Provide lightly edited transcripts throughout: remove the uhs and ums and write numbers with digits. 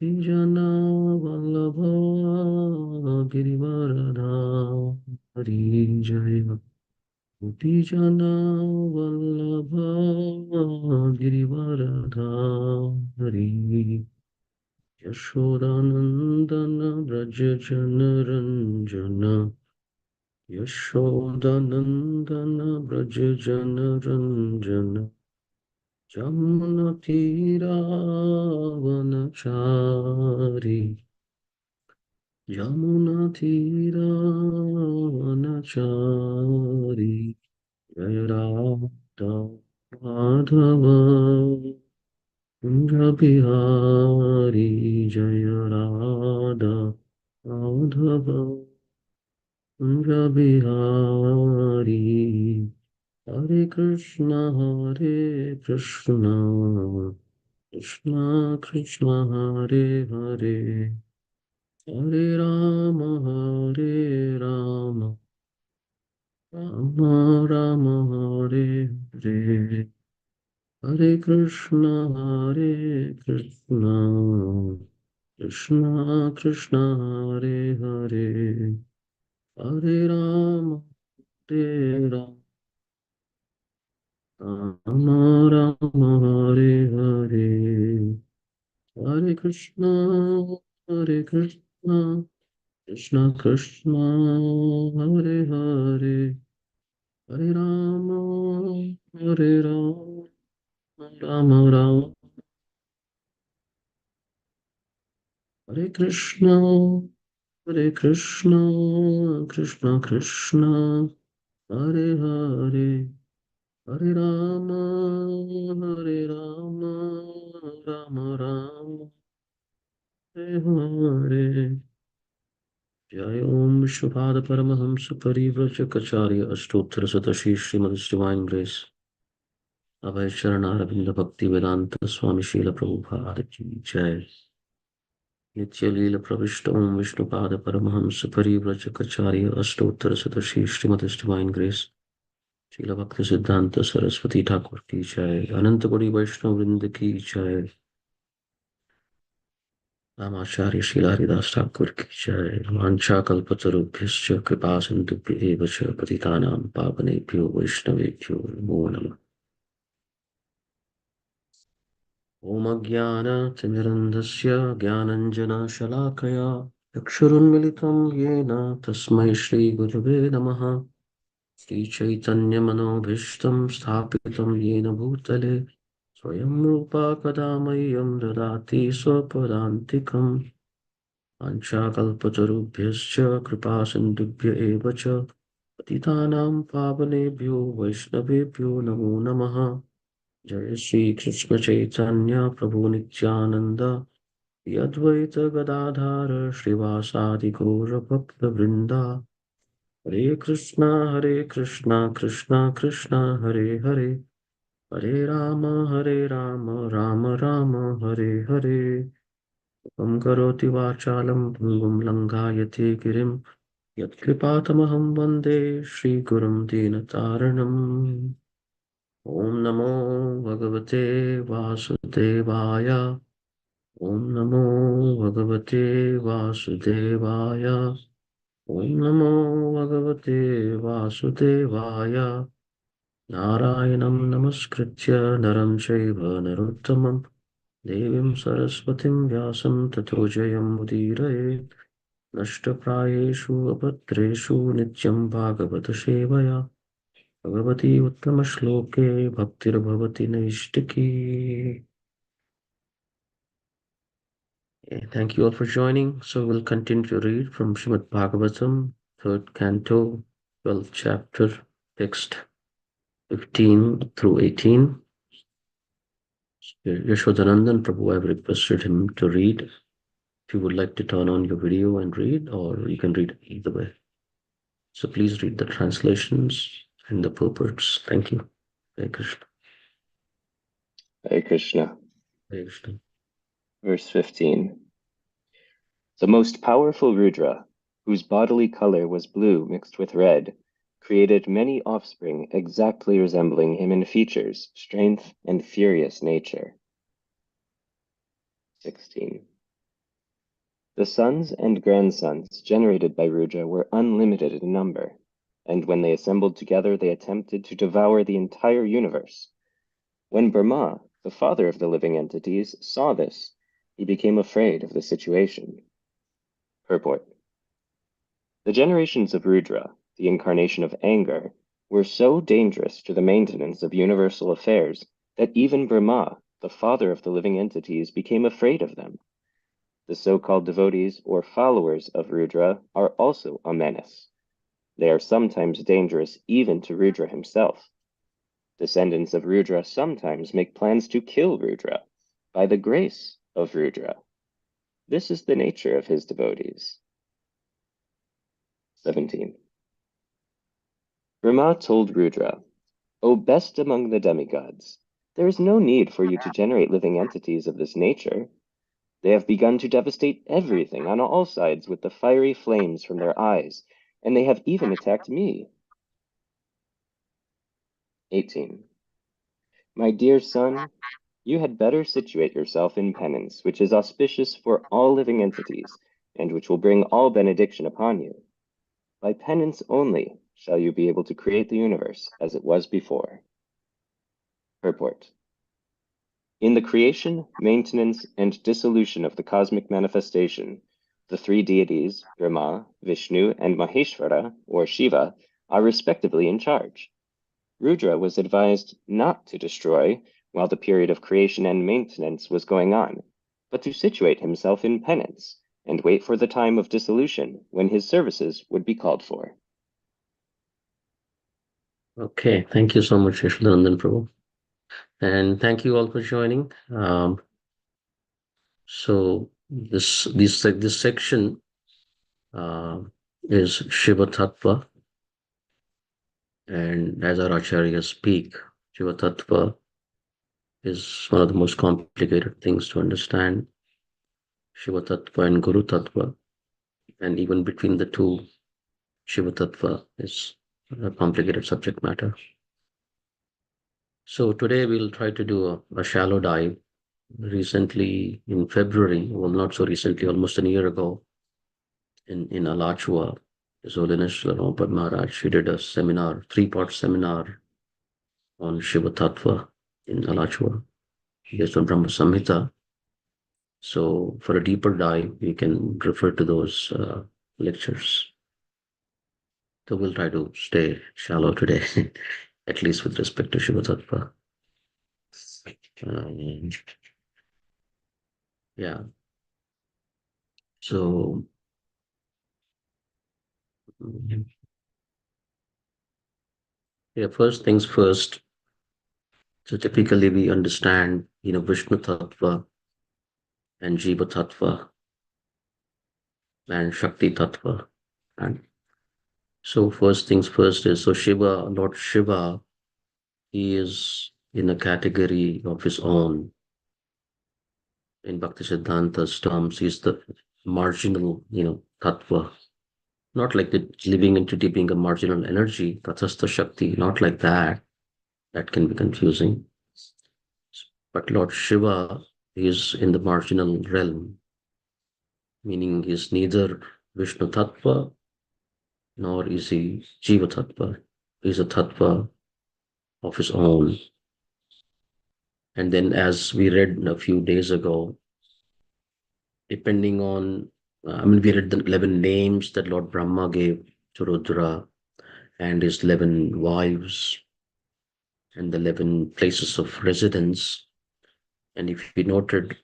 Jana Vallabha Girivaradhari Jaya. Jana Vallabha Girivaradhari. Yashodanandana Braja Jana Ranjana. Yashodanandana Braja Jana Ranjana. Jamunatiravanachari. Jamunatiravanachari. Jaya Radha Madhava Kunja Bihari. Jaya Radha Madhava Kunja Bihari. Hare Krishna, Hare Krishna, Krishna Krishna, Hare Hare, Hare Rama, Hare Rama, Rama Rama, Hare Hare, Hare Krishna, Hare Krishna, Krishna Krishna, Hare Hare, Hare Rama, Hare Rama. Rama Rama Hare Hare, Hare Krishna, Hare Krishna, Krishna Krishna, Hare Hare, Hare Rama, Hare Rama, Rama Rama, Hare Krishna, Hare Krishna, Krishna Krishna, Hare Hare, Hare Rama, Hare Rama, Rama Rama, Hare Hare. Jai Om Vishnupada Paramahamsa Parivrajakacarya Ashtottara Satashi Srimad Divine Grace Abhay Charanaravinda Bhakti Vedanta Swami Srila Prabhupada Ki Jai Nitya Leela Pravishta Om Vishnupada Paramahamsa Parivrajakacarya Ashtottara Satashi Srimad Divine Grace Srila Bhakti Siddhanta Saraswati Thakur Ki Jai Ananta Kodi Vaishnava Vrinda Ki Jai Ramacharya Srila Haridas Thakur Ki Jai Vancha Kalpatarubhyascha Kripa Sindhubhya Eva Cha Patitanam Pavanebhyo Vaishnavebhyo Namo Namah. Om Ajnana Timirandhasya Gyananjana Shalakaya Yakshurunmilitam Yena Tasmai Shri Gurave Namaha. Shri Chaitanya Manobhishtam Sthapitam Yena Bhutale Swayam Rupa Kadamayam Dadati Swapadantikam Panchakalpatarubhyascha Kripa Sindhubhya Eva Cha Patitanam Pavanebhyo Vaishnavebhyo Namo Namaha. Jai Shri Krishna Chaitanya Prabhu Nityananda Yadvaita Gadadhara Srivasadi Gaura Bhakta Vrinda Hare Krishna Krishna Krishna Hare Hare Hare Rama Rama Rama Hare Hare Om Karoti Vachalam Bhungum Langayate Girim Yatkripatamaham Vande Shri Gurum Dinataranam Om Namo Bhagavate Vasudevaya Om Namo Bhagavate Vasudevaya Om Namo Bhagavate Vasudevaya Narayanam Namaskritya Naram Chaiva Narottamam Devim Saraswatim Vyasam Tato Jayam Udiraye Nashtaprayeshu Abhadreshu Nityam Bhagavata Sevaya Bhagavati Uttama Shloke Bhaktir Bhavati Naishtiki. Thank you all for joining. So we'll continue to read from Srimad Bhagavatam, 3rd Canto, 12th chapter, text 15 through 18. Yashodanandan Prabhu, I've requested him to read. If you would like to turn on your video and read, or you can read either way. So please read the translations and the purports. Thank you. Hare Krishna. Hare Krishna. Hare Krishna. Verse 15. The most powerful Rudra, whose bodily color was blue mixed with red, created many offspring exactly resembling him in features, strength, and furious nature. 16. The sons and grandsons generated by Rudra were unlimited in number, and when they assembled together, they attempted to devour the entire universe. When Brahma, the father of the living entities, saw this, he became afraid of the situation. Purport. The generations of Rudra, the incarnation of anger, were so dangerous to the maintenance of universal affairs that even Brahma, the father of the living entities, became afraid of them. The so-called devotees or followers of Rudra are also a menace. They are sometimes dangerous even to Rudra himself. Descendants of Rudra sometimes make plans to kill Rudra by the grace of Rudra. This is the nature of his devotees. 17. Brahma told Rudra, "O best among the demigods, there is no need for you to generate living entities of this nature. They have begun to devastate everything on all sides with the fiery flames from their eyes, and they have even attacked me." 18. My dear son, you had better situate yourself in penance, which is auspicious for all living entities, and which will bring all benediction upon you. By penance only shall you be able to create the universe as it was before. Purport. In the creation, maintenance, and dissolution of the cosmic manifestation, the three deities, Brahma, Vishnu, and Maheshvara, or Shiva, are respectively in charge. Rudra was advised not to destroy while the period of creation and maintenance was going on, but to situate himself in penance and wait for the time of dissolution when his services would be called for. Okay, thank you so much, Yashodanandan Prabhu. And thank you all for joining. So this section uh, is Shiva Tattva, and as our acharyas speak, Shiva Tattva is one of the most complicated things to understand. Shiva Tattva and Guru Tattva, and even between the two, Shiva Tattva is a complicated subject matter. So today we'll try to do a shallow dive. Recently, in February, well, not so recently, almost a year ago, in Alachua, His Holiness Srila Prabhupada Maharaj, he did a seminar, three-part seminar on Shiva Tattva in Alachua, based on Brahma Samhita. So for a deeper dive, you can refer to those lectures. So we'll try to stay shallow today, at least with respect to Shiva Tattva. Yeah. So yeah, first things first. So typically we understand, Vishnu Tattva and Jiva Tattva and Shakti Tattva. And so first things first is, so Shiva, Lord Shiva, he is in a category of his own. In Bhaktisiddhanta's terms, he's the marginal, Tattva. Not like the living entity being a marginal energy, Tathastha Shakti, not like that. That can be confusing. But Lord Shiva is in the marginal realm, meaning he is neither Vishnu Tattva nor is he Jiva Tattva. He is a Tattva of his own. And then, as we read a few days ago, depending on, we read the 11 names that Lord Brahma gave to Rudra and his 11 wives and the 11 places of residence. And if we noted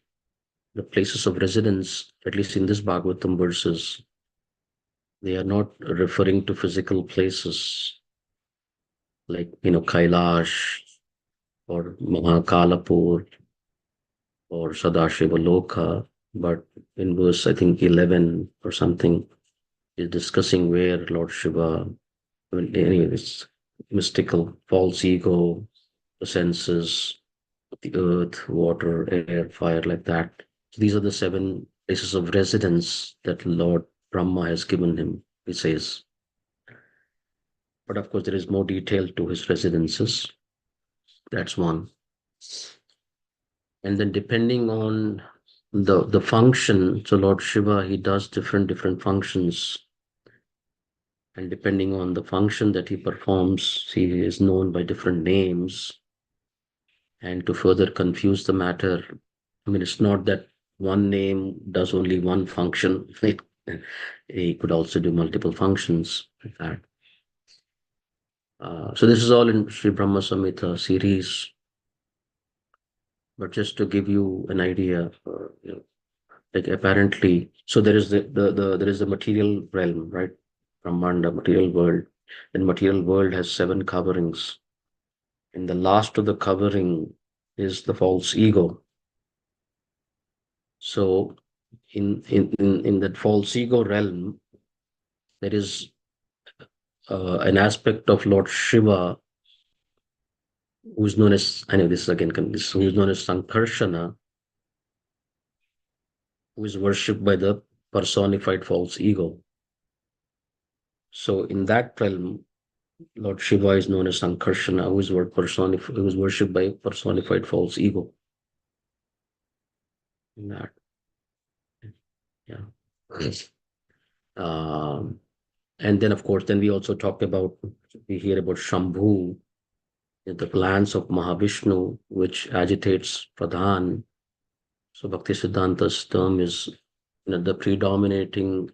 the places of residence, at least in this Bhagavatam verses, they are not referring to physical places like, Kailash or Mahakalapur or Sadashiva Loka, but in verse, I think, 11 or something, is discussing where Lord Shiva, anyway, this mystical false ego, the senses, the earth, water, air, fire, like that. So these are the 7 places of residence that Lord Brahma has given him, he says. But of course, there is more detail to his residences. That's one. And then depending on the function. So Lord Shiva, he does different functions, and depending on the function that he performs, he is known by different names. And to further confuse the matter, I mean, it's not that one name does only one function. It could also do multiple functions like that. So this is all in Sri Brahma Samhita series. But just to give you an idea, like apparently, so there is there is the material realm, right? Brahmanda, material world. And material world has 7 coverings. And the last of the covering is the false ego. So in that false ego realm, there is an aspect of Lord Shiva who's known as, I know this is again, who's known as Sankarshana, who is worshipped by the personified false ego. So in that realm, Lord Shiva is known as Sankarshana, who is worshipped by personified false ego. In that, yeah. Um, and then, of course, then we also talked about, we hear about Shambhu, the glance of Mahavishnu, which agitates Pradhan. So Bhakti Siddhanta's term is, the predominating,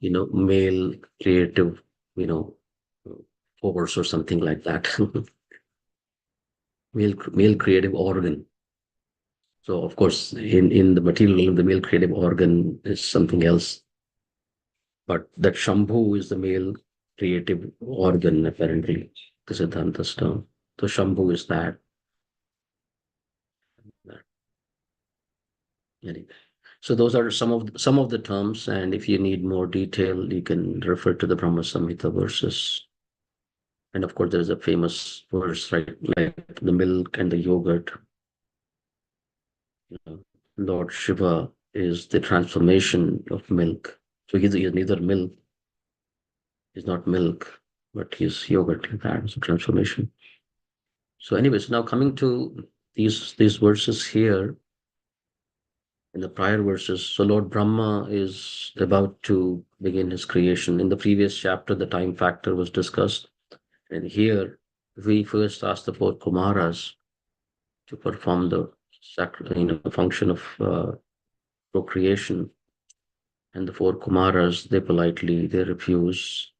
male creative, you know, force or something like that. male creative organ. So of course, in the material, the male creative organ is something else. But that Shambhu is the male creative organ, apparently, the Siddhanta's term. So Shambhu is that. Anyway. So those are some of the terms, and if you need more detail, you can refer to the Brahma Samhita verses. And of course, there's a famous verse, right? Like the milk and the yogurt. Lord Shiva is the transformation of milk. So he is neither milk, he's not milk, but he's yogurt. That's a transformation. So, anyways, now coming to these verses here, in the prior verses, so Lord Brahma is about to begin his creation. In the previous chapter, the time factor was discussed. And here, we first asked the 4 Kumaras to perform the function of procreation. And the 4 Kumaras, they refuse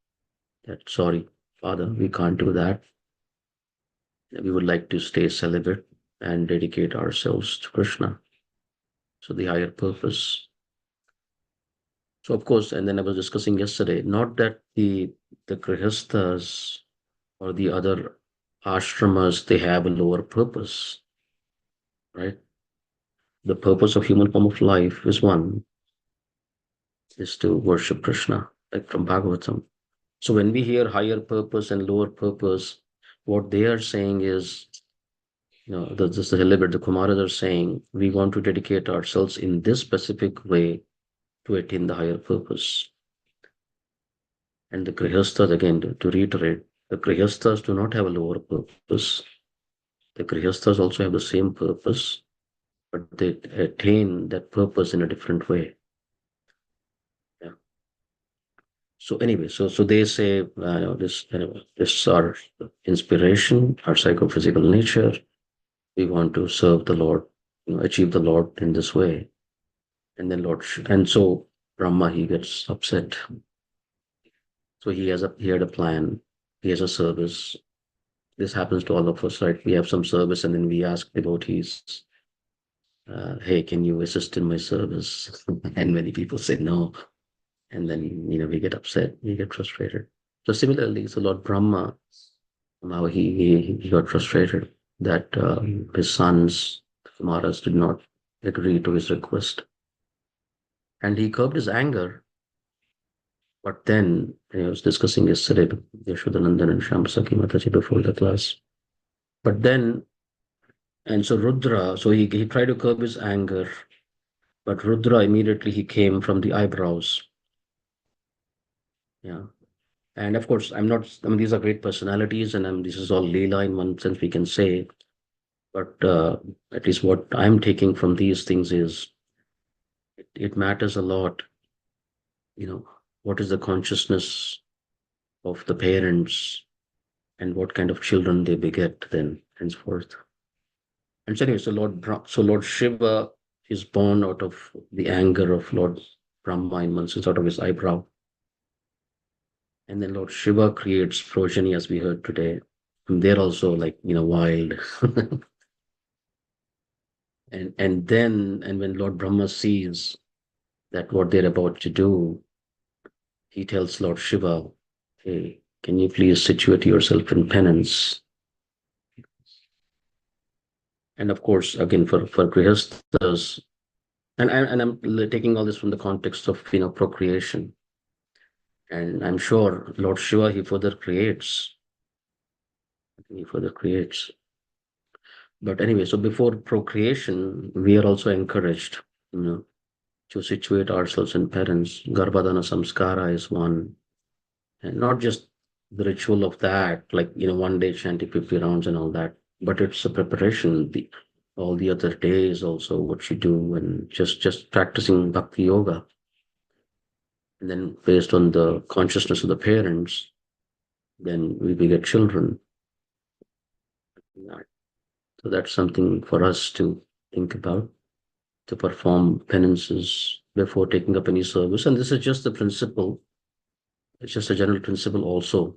that, sorry, Father, we can't do that. We would like to stay celibate and dedicate ourselves to Krishna. So the higher purpose. So of course, and then I was discussing yesterday, not that the grihasthas or the other ashramas, they have a lower purpose, right? The purpose of human form of life is one, is to worship Krishna, like from Bhagavatam. So when we hear higher purpose and lower purpose, what they are saying is, the Kumaras are saying, we want to dedicate ourselves in this specific way to attain the higher purpose. And the Grihasthas, again, to reiterate, the Grihasthas do not have a lower purpose. The Grihasthas also have the same purpose, but they attain that purpose in a different way. Yeah. So anyway, so they say, this is our inspiration, our psychophysical nature. We want to serve the Lord, achieve the Lord in this way. And then and so Brahma, he gets upset. So he had a plan. He has a service. This happens to all of us, right? We have some service, and then we ask devotees, "Hey, can you assist in my service?" And many people say no, and then we get upset, we get frustrated. So similarly, so Lord Brahma, somehow he got frustrated that his sons, the Kumaras, did not agree to his request, and he curbed his anger. But then, I was discussing yesterday with Yashodanandan and Shyamsaki Mataji before the class. But then, and so Rudra, so he tried to curb his anger, but Rudra immediately he came from the eyebrows. Yeah. And of course, I mean, these are great personalities, and this is all Leela in one sense we can say. But at least what I'm taking from these things is it matters a lot, what is the consciousness of the parents and what kind of children they beget then henceforth. And so anyway, so Lord Shiva is born out of the anger of Lord Brahma in one sense, out of his eyebrow. And then Lord Shiva creates progeny, as we heard today. And they're also like, wild. and when Lord Brahma sees that what they're about to do, he tells Lord Shiva, hey, can you please situate yourself in penance? And of course, again, for grihasthas, and I'm taking all this from the context of procreation. And I'm sure Lord Shiva, he further creates. But anyway, so before procreation, we are also encouraged, to situate ourselves in parents. Garbhadana samskara is one. And not just the ritual of that, like, one day chanting 50 rounds and all that, but it's a preparation. All the other days also what you do, and just practicing bhakti yoga. And then based on the consciousness of the parents, then we beget children. So that's something for us to think about, to perform penances before taking up any service. And this is just the principle. It's just a general principle also.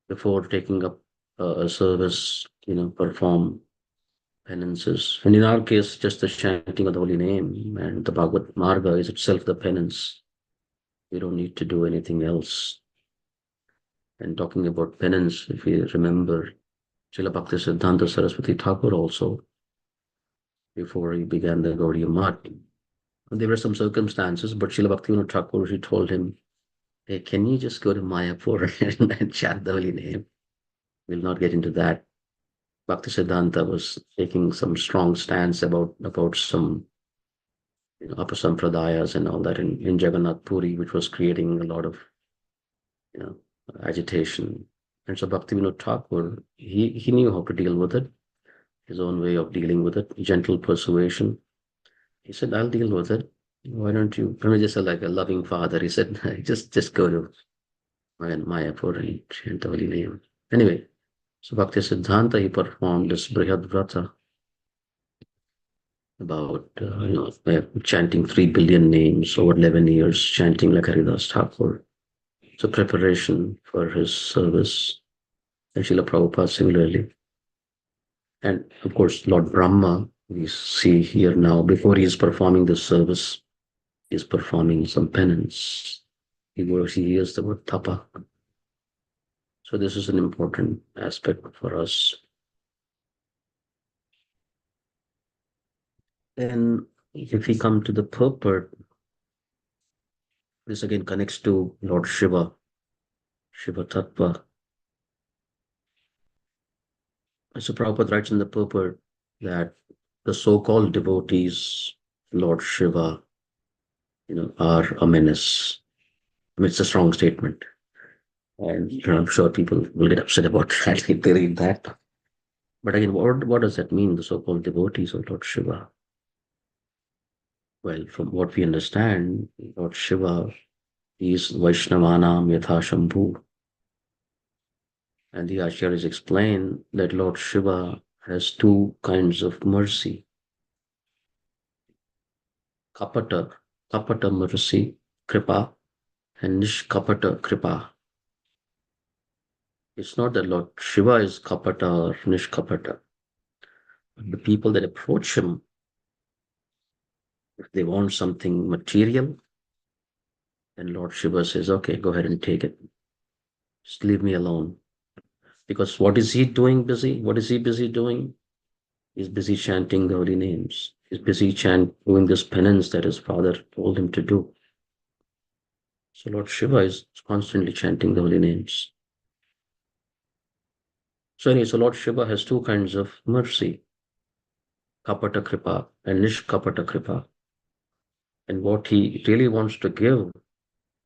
Before taking up a service, perform penances. And in our case, just the chanting of the holy name and the Bhagavad Marga is itself the penance. We don't need to do anything else. And talking about penance, if you remember, Srila Bhaktisiddhanta Saraswati Thakur also, before he began the Gaudiya Math, there were some circumstances, but Srila Bhaktivinoda Thakur, he told him, hey, can you just go to Mayapur and chant the holy name? We'll not get into that. Bhaktisiddhanta was taking some strong stance about some upper sampradayas and all that in Jagannath Puri, which was creating a lot of agitation. And so Bhaktivinoda Thakur, he knew how to deal with it, his own way of dealing with it, gentle persuasion. He said, I'll deal with it. Why don't you? Just like a loving father. He said, just go to Mayapur and chant the holy name. Anyway, so Bhaktisiddhanta, he performed this Brihad Vrata about chanting 3 billion names over 11 years, chanting like Haridas Thakur. So preparation for his service. And Srila Prabhupada similarly. And of course, Lord Brahma, we see here now, before he is performing this service, he is performing some penance. He hears the word tapa. So this is an important aspect for us. Then if we come to the purport, this again connects to Lord Shiva, Siva Tattva. So Prabhupada writes in the purport that the so-called devotees, Lord Shiva, are a menace. I mean, it's a strong statement. And I'm sure people will get upset about that if they read that. But again, what does that mean, the so-called devotees of Lord Shiva? Well, from what we understand, Lord Shiva is Vaishnavanam Yatha Shambhu. And the Acharyas explain that Lord Shiva has two kinds of mercy. Kapata mercy, Kripa, and Nishkapata Kripa. It's not that Lord Shiva is Kapata or Nishkapata. But the people that approach him, if they want something material, then Lord Shiva says, okay, go ahead and take it. Just leave me alone. Because what is he doing busy? What is he busy doing? He's busy chanting the holy names. He's busy doing this penance that his father told him to do. So Lord Shiva is constantly chanting the holy names. So anyway, so Lord Shiva has two kinds of mercy, Kapata Kripa and Nishkapata Kripa. And what he really wants to give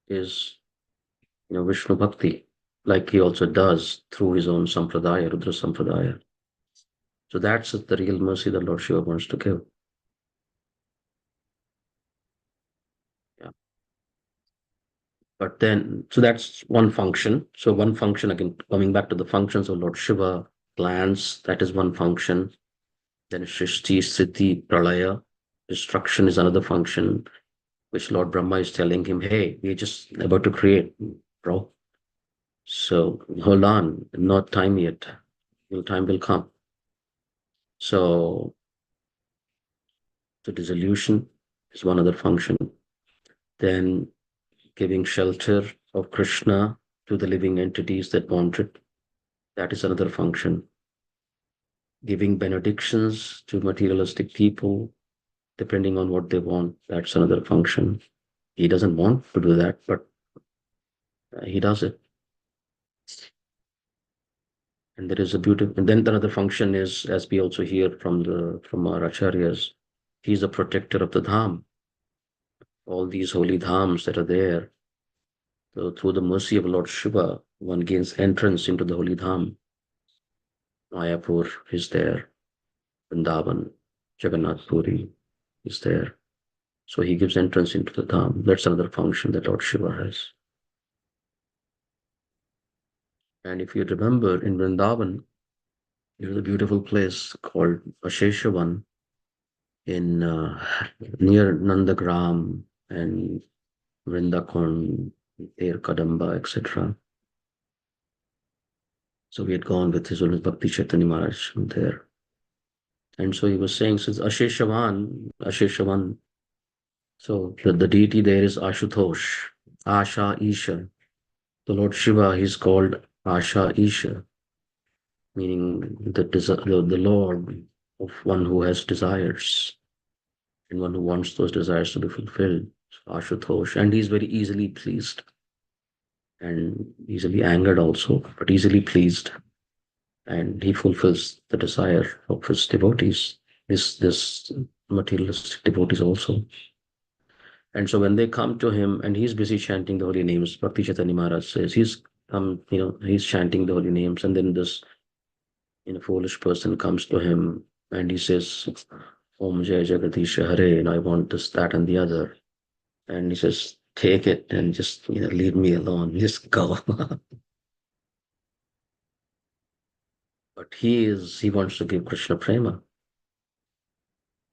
is, Vishnu Bhakti, like he also does through his own Sampradaya, Rudra Sampradaya. So that's the real mercy that Lord Shiva wants to give. But then, so that's one function. So one function, again, coming back to the functions of Lord Shiva, plants, that is one function. Then Shrishti, Sthiti, Pralaya, destruction is another function, which Lord Brahma is telling him, hey, we're just about to create, bro. So hold on, not time yet. Your time will come. So the dissolution is one other function. Then giving shelter of Krishna to the living entities that want it, that is another function. Giving benedictions to materialistic people, depending on what they want, that's another function. He doesn't want to do that, but he does it. And there is a beautiful, and then another function is, as we also hear from our acharyas, he's a protector of the dham, all these holy dhams that are there. So through the mercy of Lord Shiva, one gains entrance into the holy dham. Mayapur is there, Vrindavan, Jagannath Puri is there. So he gives entrance into the dham. That's another function that Lord Shiva has. And if you remember, in Vrindavan, there is a beautiful place called Asheshavan in near Nandagram and Vrindakon, Der Kadamba, etc. So we had gone with His Holiness Bhakti Chaitanya Maharaj there. And so he was saying, since Asheshavan, so the deity there is Ashutosh, Asha Isha. The Lord Shiva, he's called Asha Isha, meaning the Lord of one who has desires and one who wants those desires to be fulfilled. So Ashutosh, and he's very easily pleased and easily angered also, but easily pleased. And he fulfills the desire of his devotees, this materialistic devotees also. And so when they come to him and he's busy chanting the holy names, Bhakti Chaitanya Maharaj says he's chanting the holy names, and then this foolish person comes to him and he says, Om Jai Jagadish Hare, and I want this, that, and the other. And he says, take it and just leave me alone, just go. But he wants to give Krishna prema.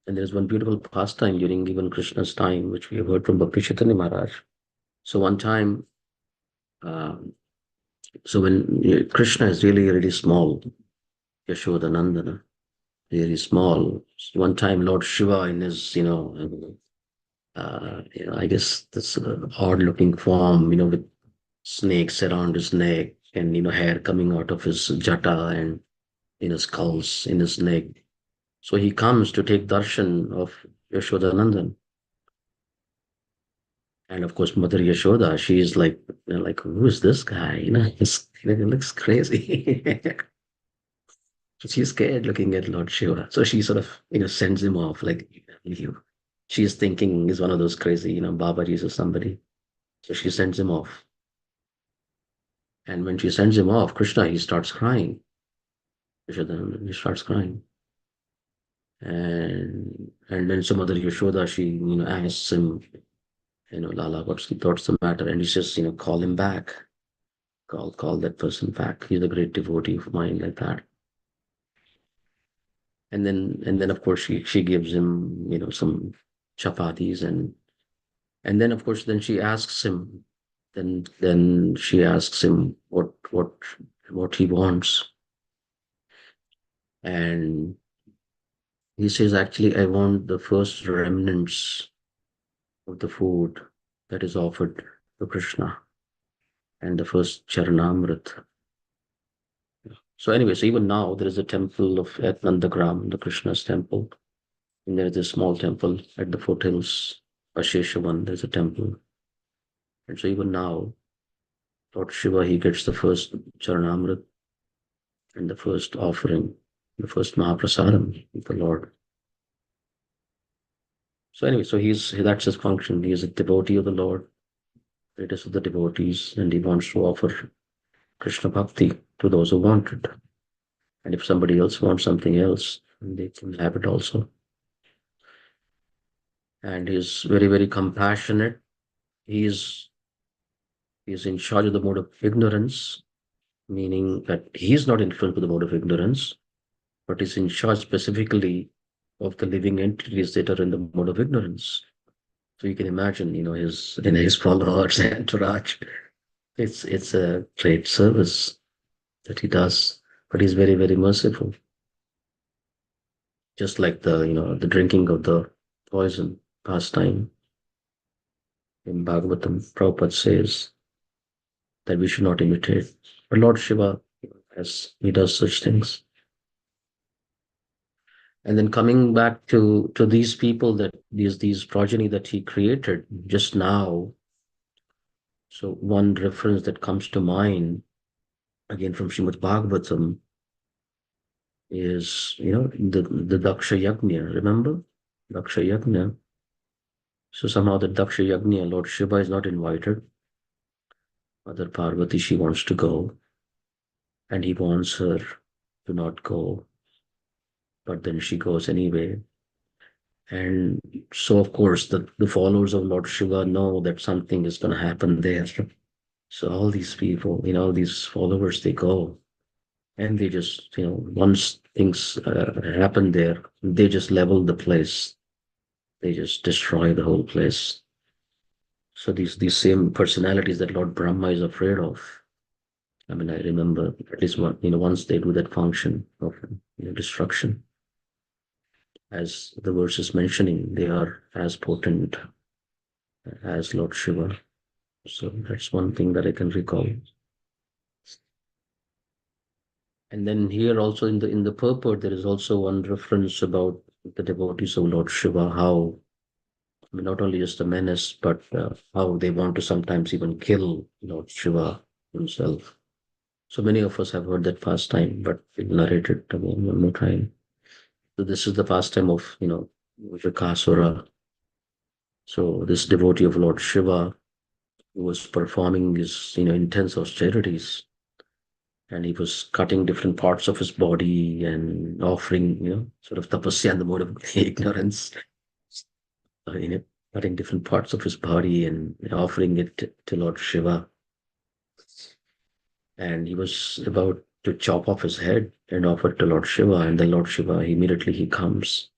And there's one beautiful pastime during even Krishna's time, which we have heard from Bhakti Chaitanya Maharaj. So one time, so when Krishna is really, really small, Yashodanandana, really small. One time, Lord Shiva in his, I guess this odd-looking form, with snakes around his neck and hair coming out of his jata and skulls in his neck. So he comes to take darshan of Yashodanandan. And of course, Mother Yashoda, she's like, who is this guy? He looks crazy. So she's scared looking at Lord Shiva. So she sort of, sends him off, like, leave. She's thinking he's one of those crazy, Babajis or somebody. So she sends him off. And when she sends him off, Krishna, he starts crying. Yashoda, he starts crying. And then some other Yashoda, she, asks him, Lala, what's the matter? And he says, call him back. Call that person back. He's a great devotee of mine, like that. And then of course she gives him, some chapatis and then of course then she asks him, then she asks him what he wants. And he says, actually, I want the first remnants of the food that is offered to Krishna and the first Charanamrit. So anyway, so even now there is a temple at Nandagram, the Krishna's temple. And there is a small temple at the foothills, Asheshavan, there's a temple. And so even now, Lord Shiva, he gets the first Charanamrit and the first offering, the first Mahaprasadam of the Lord. So anyway, so that's his function. He is a devotee of the Lord, greatest of the devotees, and he wants to offer Krishna Bhakti to those who want it. And if somebody else wants something else, they can have it also. And he's very, very compassionate. He is He is in charge of the mode of ignorance, meaning that he is not influenced by the mode of ignorance, but is in charge specifically of the living entities that are in the mode of ignorance. So you can imagine, his followers and entourage. It's a great service that he does, but he's very, very merciful. Just like the drinking of the poison pastime in Bhagavatam, Prabhupada says that we should not imitate. But Lord Shiva, as he does such things. And then coming back to these people, that these progeny that he created just now. So one reference that comes to mind, again from Srimad Bhagavatam, is the Daksha Yajna. Remember Daksha Yajna? So somehow the Daksha Yajna, Lord Shiva is not invited. Mother Parvati, she wants to go, and he wants her to not go, but then she goes anyway. And so, of course, the followers of Lord Shiva know that something is going to happen there. So all these people, all these followers, they go, and they just, once things happen there, they just level the place. They just destroy the whole place. So these same personalities that Lord Brahma is afraid of. I mean, I remember at least once they do that function of destruction, as the verse is mentioning, they are as potent as Lord Shiva. So that's one thing that I can recall. And then here also in the purport, there is also one reference about the devotees of Lord Shiva, how I mean, not only just the menace, but how they want to sometimes even kill Lord Shiva himself. So many of us have heard that pastime, but we'll narrate it again one more time. So this is the pastime of, Vikasura. So this devotee of Lord Shiva who was performing his, intense austerities, and he was cutting different parts of his body and offering, sort of tapasya in the mode of ignorance, uh, you know, cutting different parts of his body and offering it to Lord Shiva. And he was about to chop off his head and offer it to Lord Shiva. And then Lord Shiva, immediately he comes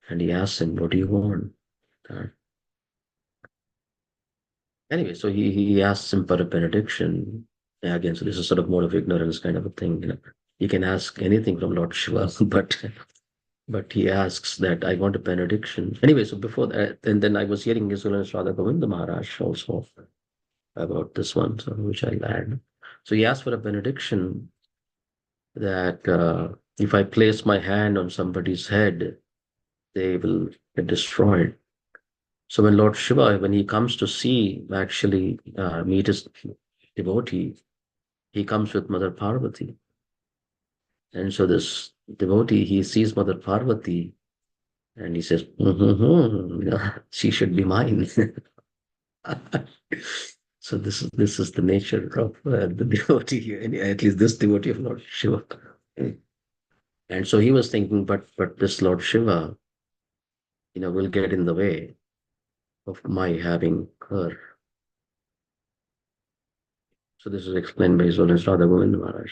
and he asks him, "What do you want?" Uh, Anyway, so he asks him for a benediction. Yeah, again, so this is sort of mode of ignorance kind of a thing. You can ask anything from Lord Shiva, but he asks that I want a benediction. Anyway, so before that, and then I was hearing His Holiness Radha Govinda Maharaj also about this one, so which I'll add. So he asked for a benediction that if I place my hand on somebody's head, they will get destroyed. So when Lord Shiva, when he comes to actually meet his devotee, he comes with Mother Parvati. And so this devotee, he sees Mother Parvati and he says, she should be mine. So this is the nature of the devotee here, at least this devotee of Lord Shiva. And so he was thinking, but this Lord Shiva, will get in the way of my having her. So this is explained by His Holiness Radha Govinda Maharaj.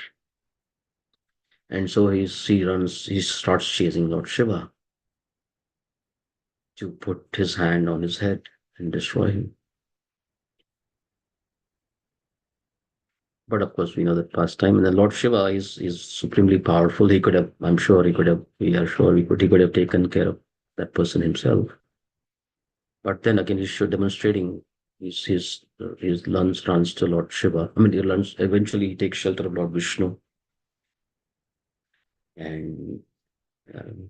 And so he starts chasing Lord Shiva to put his hand on his head and destroy him. But of course, we know that pastime. And then Lord Shiva is supremely powerful. He could have, I'm sure he could have, we are sure he could have taken care of that person himself. But then again, he's demonstrating his runs to Lord Shiva. I mean, he runs, eventually he takes shelter of Lord Vishnu. And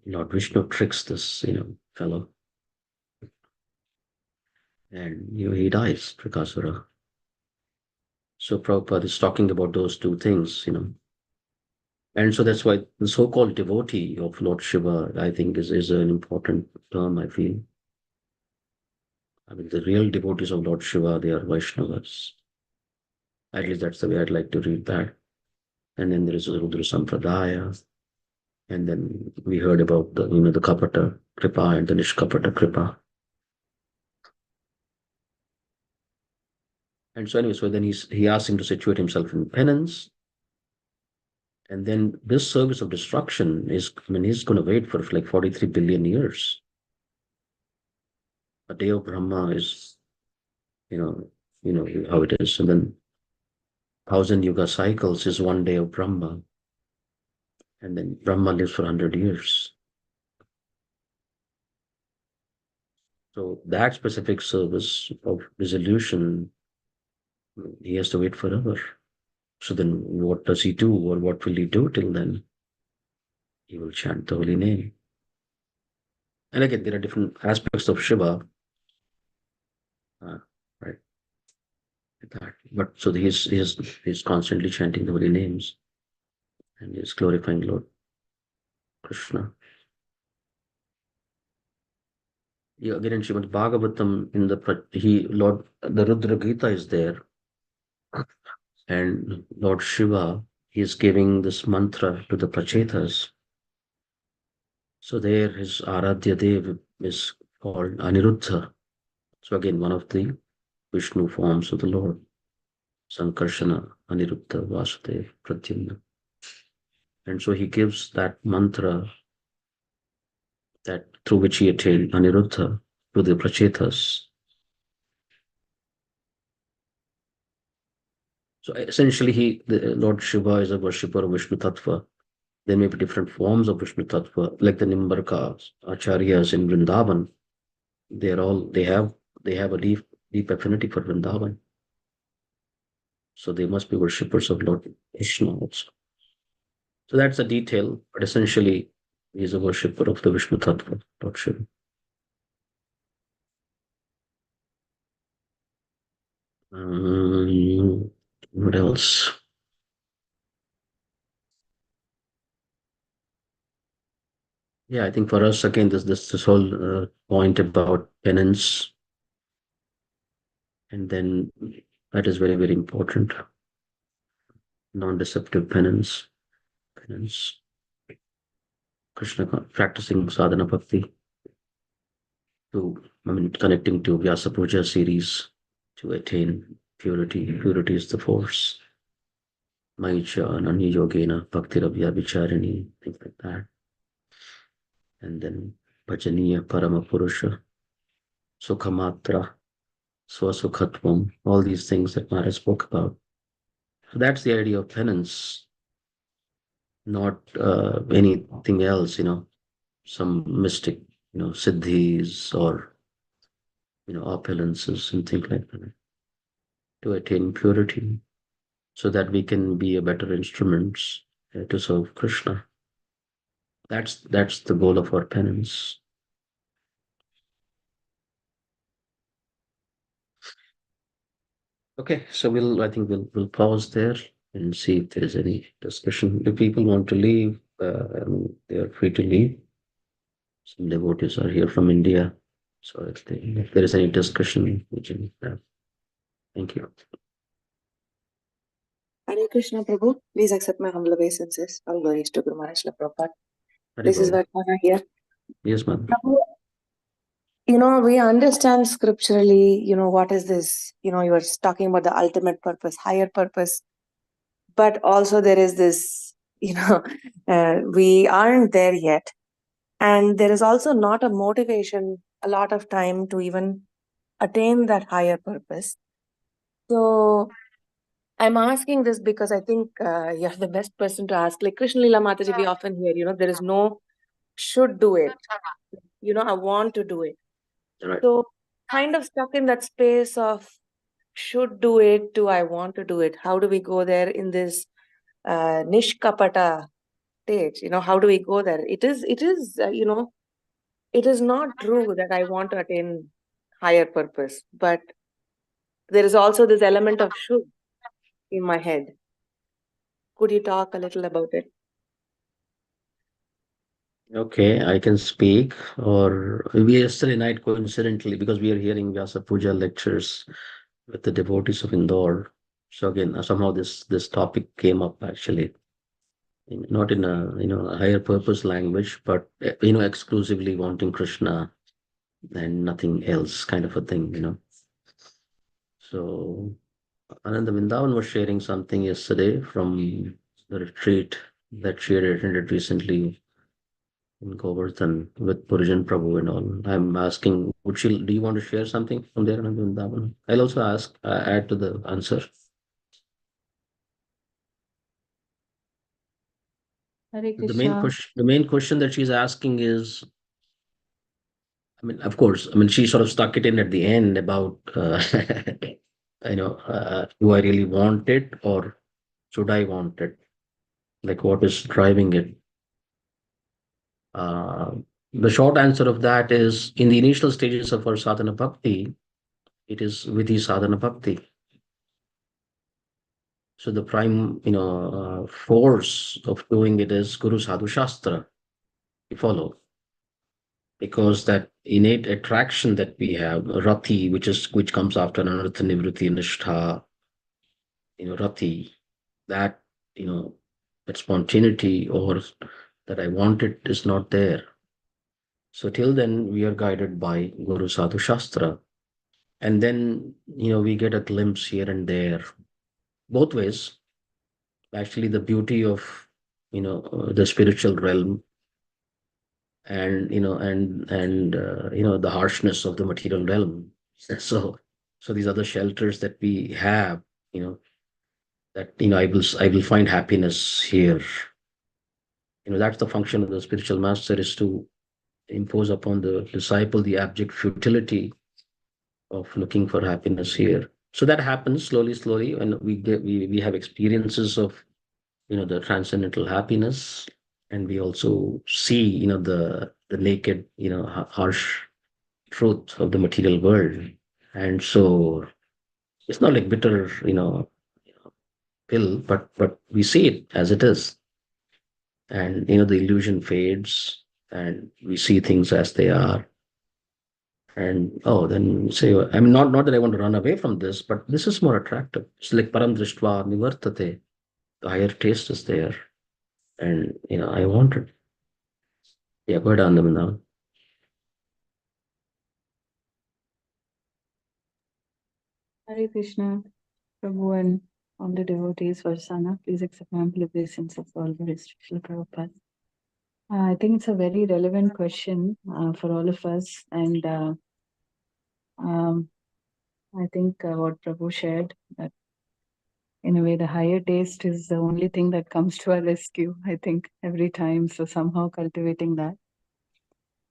Lord Vishnu tricks this, fellow. And he dies, Prakasura. So Prabhupada is talking about those two things, And so that's why the so-called devotee of Lord Shiva, I think, is an important term, I feel. I mean, the real devotees of Lord Shiva, they are Vaishnavas. At least that's the way I'd like to read that. And then there is Rudra Sampradaya. And then we heard about the Kapata Kripa and the Nishkapata Kripa. And so anyway, so then he asks him to situate himself in penance. And then this service of destruction is, I mean, he's going to wait for like 43 billion years. A day of Brahma is, you know how it is. And then 1,000 yuga cycles is one day of Brahma. And then Brahma lives for 100 years. So that specific service of dissolution, he has to wait forever. So then what does he do, or what will he do till then? He will chant the holy name. And again, there are different aspects of Shiva, right? That. But so he's constantly chanting the holy names, and he's glorifying Lord Krishna. Yeah, again in Srimad Bhagavatam, in the Rudra Gita is there, and Lord Shiva is giving this mantra to the Prachetas. So there his Aradhya Dev is called Aniruddha. So again, one of the Vishnu forms of the Lord. Sankarshana, Aniruddha, Vasudev, Pradyumna. And so he gives that mantra that through which he attained Aniruddha to the Prachetas. So essentially, the Lord Shiva is a worshipper of Vishnu Tattva. There may be different forms of Vishnu Tattva, like the Nimbarka Acharyas in Vrindavan. They have a deep affinity for Vrindavan. So they must be worshippers of Lord Krishna also. So that's a detail, but essentially, he is a worshipper of the Vishnu Tattva, Lord Shiva. What else? Yeah, I think for us again, this whole point about penance, and then that is very, very important. Non-deceptive penance, Krishna practicing sadhana bhakti, connecting to Vyasa Puja series to attain purity. Purity is the force. Maicha, Ananya Yogena, Bhakti Rabhya Vicharini, things like that. And then Bhajaniya Parama Purusha, Sukhamatra, Swasukhatvam, all these things that Maharaj spoke about. So that's the idea of penance, not anything else, some mystic, siddhis or, opulences and things like that, to attain purity so that we can be a better instruments to serve Krishna. That's the goal of our penance. Okay, so I think we'll pause there and see if there is any discussion. If people want to leave, they are free to leave. Some devotees are here from India, so if there is any discussion, we can have. Thank you. Hare Krishna Prabhu, please accept my humble obeisances. All glories to Guru Maharaj Prabhupada. This is Vartmana here. Yes, ma'am. Prabhu, we understand scripturally, what is this? You were talking about the ultimate purpose, higher purpose. But also there is this, we aren't there yet. And there is also not a motivation a lot of time to even attain that higher purpose. So I'm asking this because I think you're the best person to ask. Like Krishna Lila Mataji, we often hear, there is no should do it. I want to do it. Right. So kind of stuck in that space of should do it to I want to do it. How do we go there in this nishkapata stage? How do we go there? It is, it is not true that I want to attain higher purpose, but there is also this element of should in my head. Could you talk a little about it? Okay, I can speak. Or yesterday night, coincidentally, because we are hearing Vyasa Puja lectures with the devotees of Indore. So again, somehow this topic came up actually, not in a a higher purpose language, but exclusively wanting Krishna and nothing else, kind of a thing. So Ananda Vrindavan was sharing something yesterday from the retreat that she had attended recently in Govardhan with Purijan Prabhu and all. I'm asking, do you want to share something from there, Ananda Vrindavan? I'll also ask, add to the answer. Hare The Krishna. main question that she's asking is, I mean, of course, I mean, she sort of stuck it in at the end about, do I really want it or should I want it? Like, what is driving it? Uh, the short answer of that is in the initial stages of our sadhana bhakti, it is vidhi sadhana bhakti. So the prime, force of doing it is Guru Sadhu Shastra. You follow, because that innate attraction that we have, rati, which comes after anartha nivritti nishtha, rati, that that spontaneity or that I want it is not there. So till then we are guided by Guru Sadhu Shastra. And then we get a glimpse here and there, both ways. Actually, the beauty of the spiritual realm, and the harshness of the material realm. So these are the shelters that we have, that I will find happiness here. That's the function of the spiritual master, is to impose upon the disciple the abject futility of looking for happiness here. So that happens slowly, and we have experiences of the transcendental happiness, and we also see the naked harsh truth of the material world. And so it's not like bitter pill, but we see it as it is, and the illusion fades, and we see things as they are. And then say, I mean, not that I want to run away from this, but this is more attractive. It's like param drishtva nivartate. The higher taste is there, and I want it. Yeah, go ahead, Anand now. Hare Krishna, Prabhu, and all the devotees, Varsana, please accept my humble obeisance of all the Srila Prabhupada. I think it's a very relevant question for all of us, and I think what Prabhu shared, that in a way the higher taste is the only thing that comes to our rescue, I think, every time, so somehow cultivating that.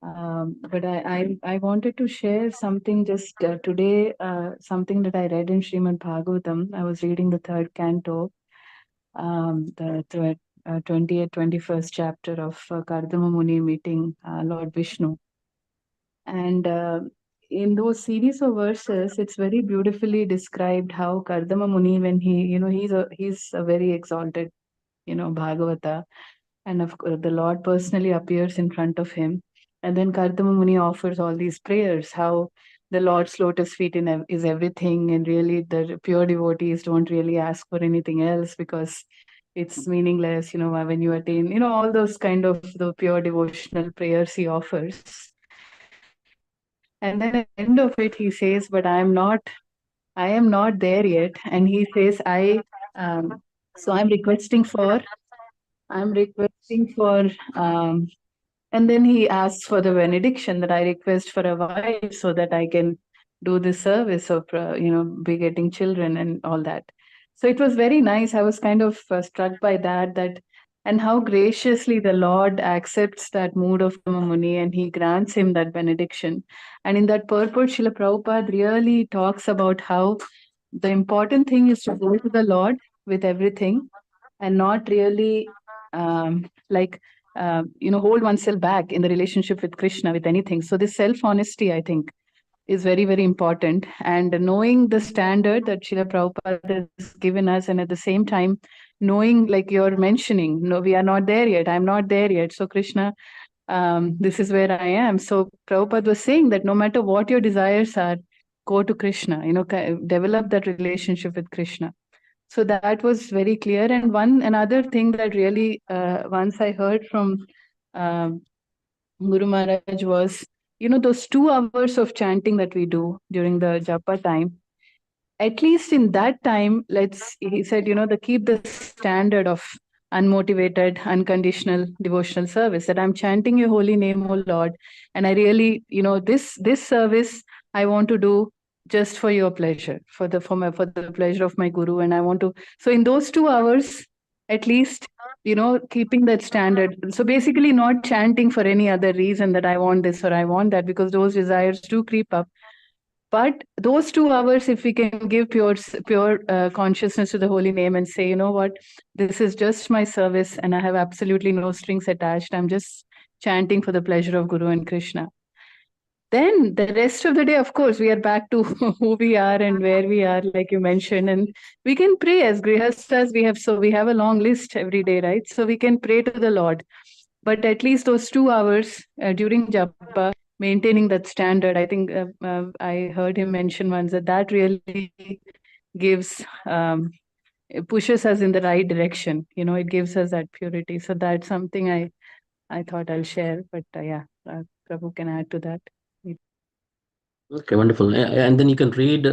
But I wanted to share something just today, something that I read in Srimad Bhagavatam. I was reading the third canto, the 20th, 21st chapter of Kardama Muni meeting Lord Vishnu. And in those series of verses, it's very beautifully described how Kardama Muni, when he's a very exalted, Bhagavata, and of course the Lord personally appears in front of him. And then Kardama Muni offers all these prayers, how the Lord's lotus feet is everything, and really the pure devotees don't really ask for anything else because it's meaningless, when you attain, all those kind of the pure devotional prayers he offers. And then at the end of it, he says, but I am not there yet. And he says, so I'm requesting for, and then he asks for the benediction that I request for a wife so that I can do the service of, begetting children and all that. So it was very nice. I was kind of struck by that, and how graciously the Lord accepts that mood of Muni and he grants him that benediction. And in that purport, Srila Prabhupada really talks about how the important thing is to go to the Lord with everything and not really hold oneself back in the relationship with Krishna with anything. So this self-honesty, I think, is very, very important. And knowing the standard that Srila Prabhupada has given us, and at the same time, knowing, like you're mentioning, no, we are not there yet. I'm not there yet. So Krishna, this is where I am. So Prabhupada was saying that no matter what your desires are, go to Krishna, develop that relationship with Krishna. So that was very clear. And another thing that really, once I heard from Guru Maharaj was, those 2 hours of chanting that we do during the japa time. at least in that time, he said, keep the standard of unmotivated, unconditional devotional service, that I'm chanting your holy name, O Lord. And I really, this service I want to do just for your pleasure, for the pleasure of my guru. And I want to, so in those 2 hours, at least, keeping that standard. So basically not chanting for any other reason that I want this or I want that, because those desires do creep up. But those 2 hours, if we can give pure consciousness to the holy name and say, you know what, this is just my service and I have absolutely no strings attached. I'm just chanting for the pleasure of Guru and Krishna. Then the rest of the day, of course, we are back to who we are and where we are, like you mentioned. And we can pray as grihasthas. We have a long list every day, right? So we can pray to the Lord. But at least those 2 hours during japa, maintaining that standard, I think I heard him mention once that really gives, it pushes us in the right direction. It gives us that purity. So that's something I thought I'll share. But Prabhu can add to that. Okay, wonderful. And then you can read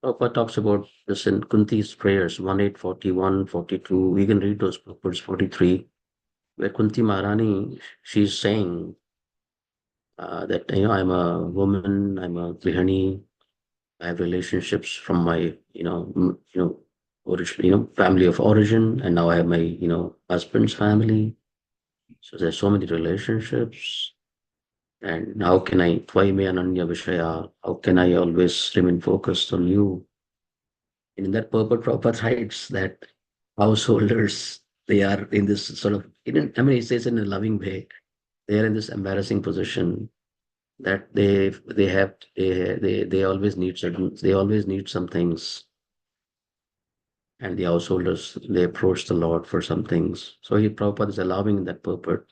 Prabhupada talks about this in Kunti's prayers, 18, 41, 42. We can read those verse 43, where Kunti Maharani, she's saying that, I'm a woman, I'm a grihani, I have relationships from my, family of origin, and now I have my, husband's family. So there's so many relationships. And how can I, Tvaime Ananya Vishaya, how can I always remain focused on you? And in that purport, Prabhupada writes that householders, they are in this sort of, he says in a loving way, they are in this embarrassing position that they always need some things. And the householders, they approach the Lord for some things. So Prabhupada is allowing in that purport.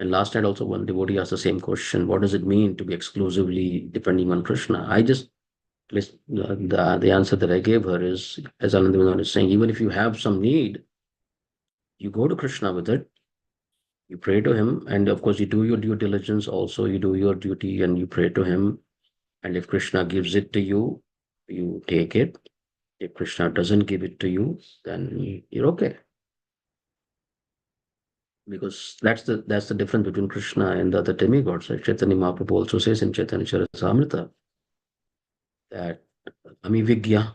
And last night also one devotee asked the same question: what does it mean to be exclusively depending on Krishna? The answer that I gave her is, as Anandavinod is saying, even if you have some need, you go to Krishna with it, you pray to him, and of course you do your due diligence also, you do your duty and you pray to him. And if Krishna gives it to you, you take it. If Krishna doesn't give it to you, then you're okay. Because that's the difference between Krishna and the other demigods. Like Chaitanya Mahaprabhu also says in Chaitanya Charitamrita that Amivigya,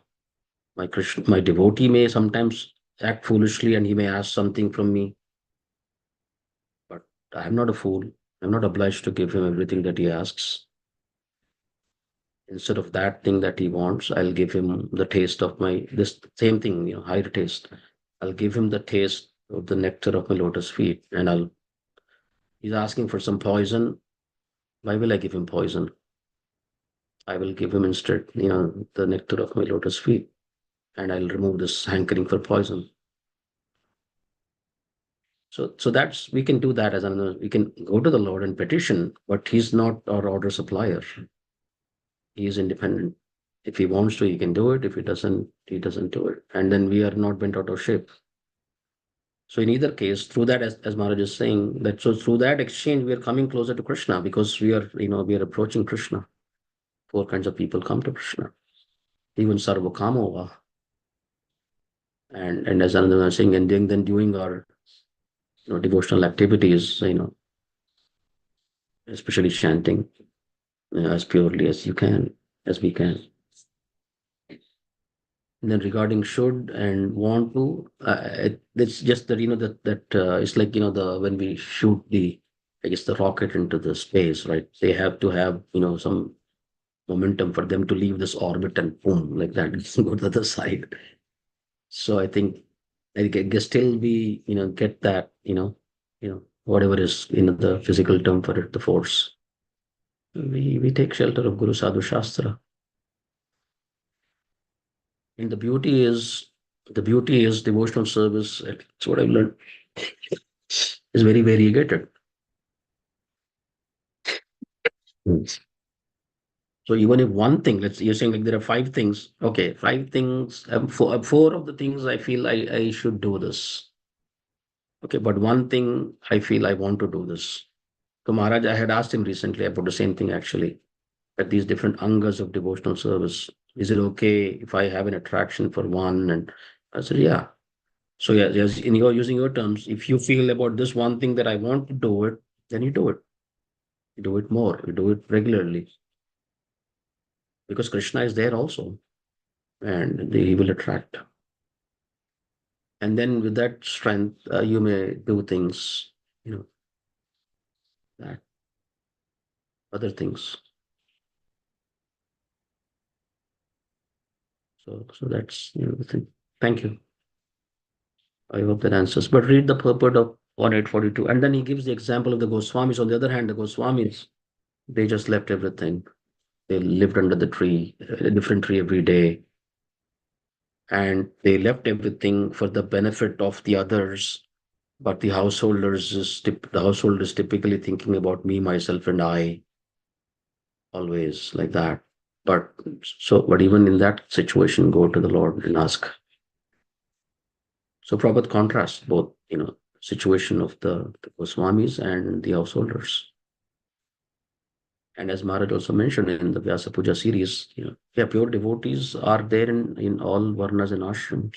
my devotee may sometimes act foolishly and he may ask something from me, but I am not a fool. I'm not obliged to give him everything that he asks. Instead of that thing that he wants, I'll give him the taste of this same thing, higher taste. I'll give him the taste of the nectar of my lotus feet, and he's asking for some poison. Why will I give him poison? I will give him instead, the nectar of my lotus feet, and I'll remove this hankering for poison. So we can do that we can go to the Lord and petition, but he's not our order supplier. He is independent. If he wants to, he can do it. If he doesn't do it. And then we are not bent out of shape. So in either case, through that, as Maharaj is saying, that so through that exchange, we are coming closer to Krishna, because we are approaching Krishna. 4 kinds of people come to Krishna. Even Sarvakamova. And as Ananda was saying, and then doing our devotional activities, especially chanting, as purely as we can. And then regarding should and want to, it's just that it's like when we shoot the rocket into the space, right? They have to have some momentum for them to leave this orbit and boom, like that, go to the other side. So I guess till we get that whatever is the physical term for it, the force, we take shelter of Guru Sadhu Shastra. And the beauty is devotional service. It's what I've learned. Is very variegated. So even if one thing, you're saying like there are 5 things. Okay, 5 things. 4 of the things I feel I should do this. Okay, but one thing I feel I want to do this. So Maharaj, I had asked him recently about the same thing actually, that these different angas of devotional service. Is it okay if I have an attraction for one? And I said, yeah. So yeah, yes, in your using your terms, if you feel about this one thing that I want to do it, then you do it. You do it more. You do it regularly. Because Krishna is there also, and he will attract. And then with that strength, you may do things, that other things. So that's the thing. Thank you. I hope that answers. But read the purport of 1842. And then he gives the example of the Goswamis. On the other hand, the Goswamis, they just left everything. They lived under the tree, a different tree every day. And they left everything for the benefit of the others. But the householders the household is typically thinking about me, myself, and I, always like that. But even in that situation, go to the Lord and ask. So Prabhupada contrasts both, situation of the Goswamis and the householders. And as Maharaj also mentioned in the Vyasa Puja series, pure devotees are there in all varnas and ashrams.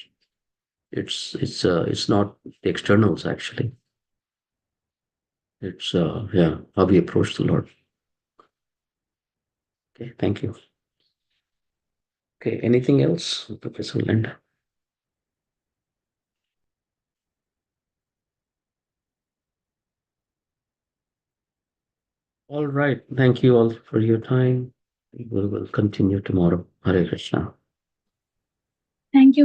It's not the externals actually. It's how we approach the Lord. Okay, thank you. Okay, anything else, Professor Linda? All right. Thank you all for your time. We will continue tomorrow. Hare Krishna. Thank you.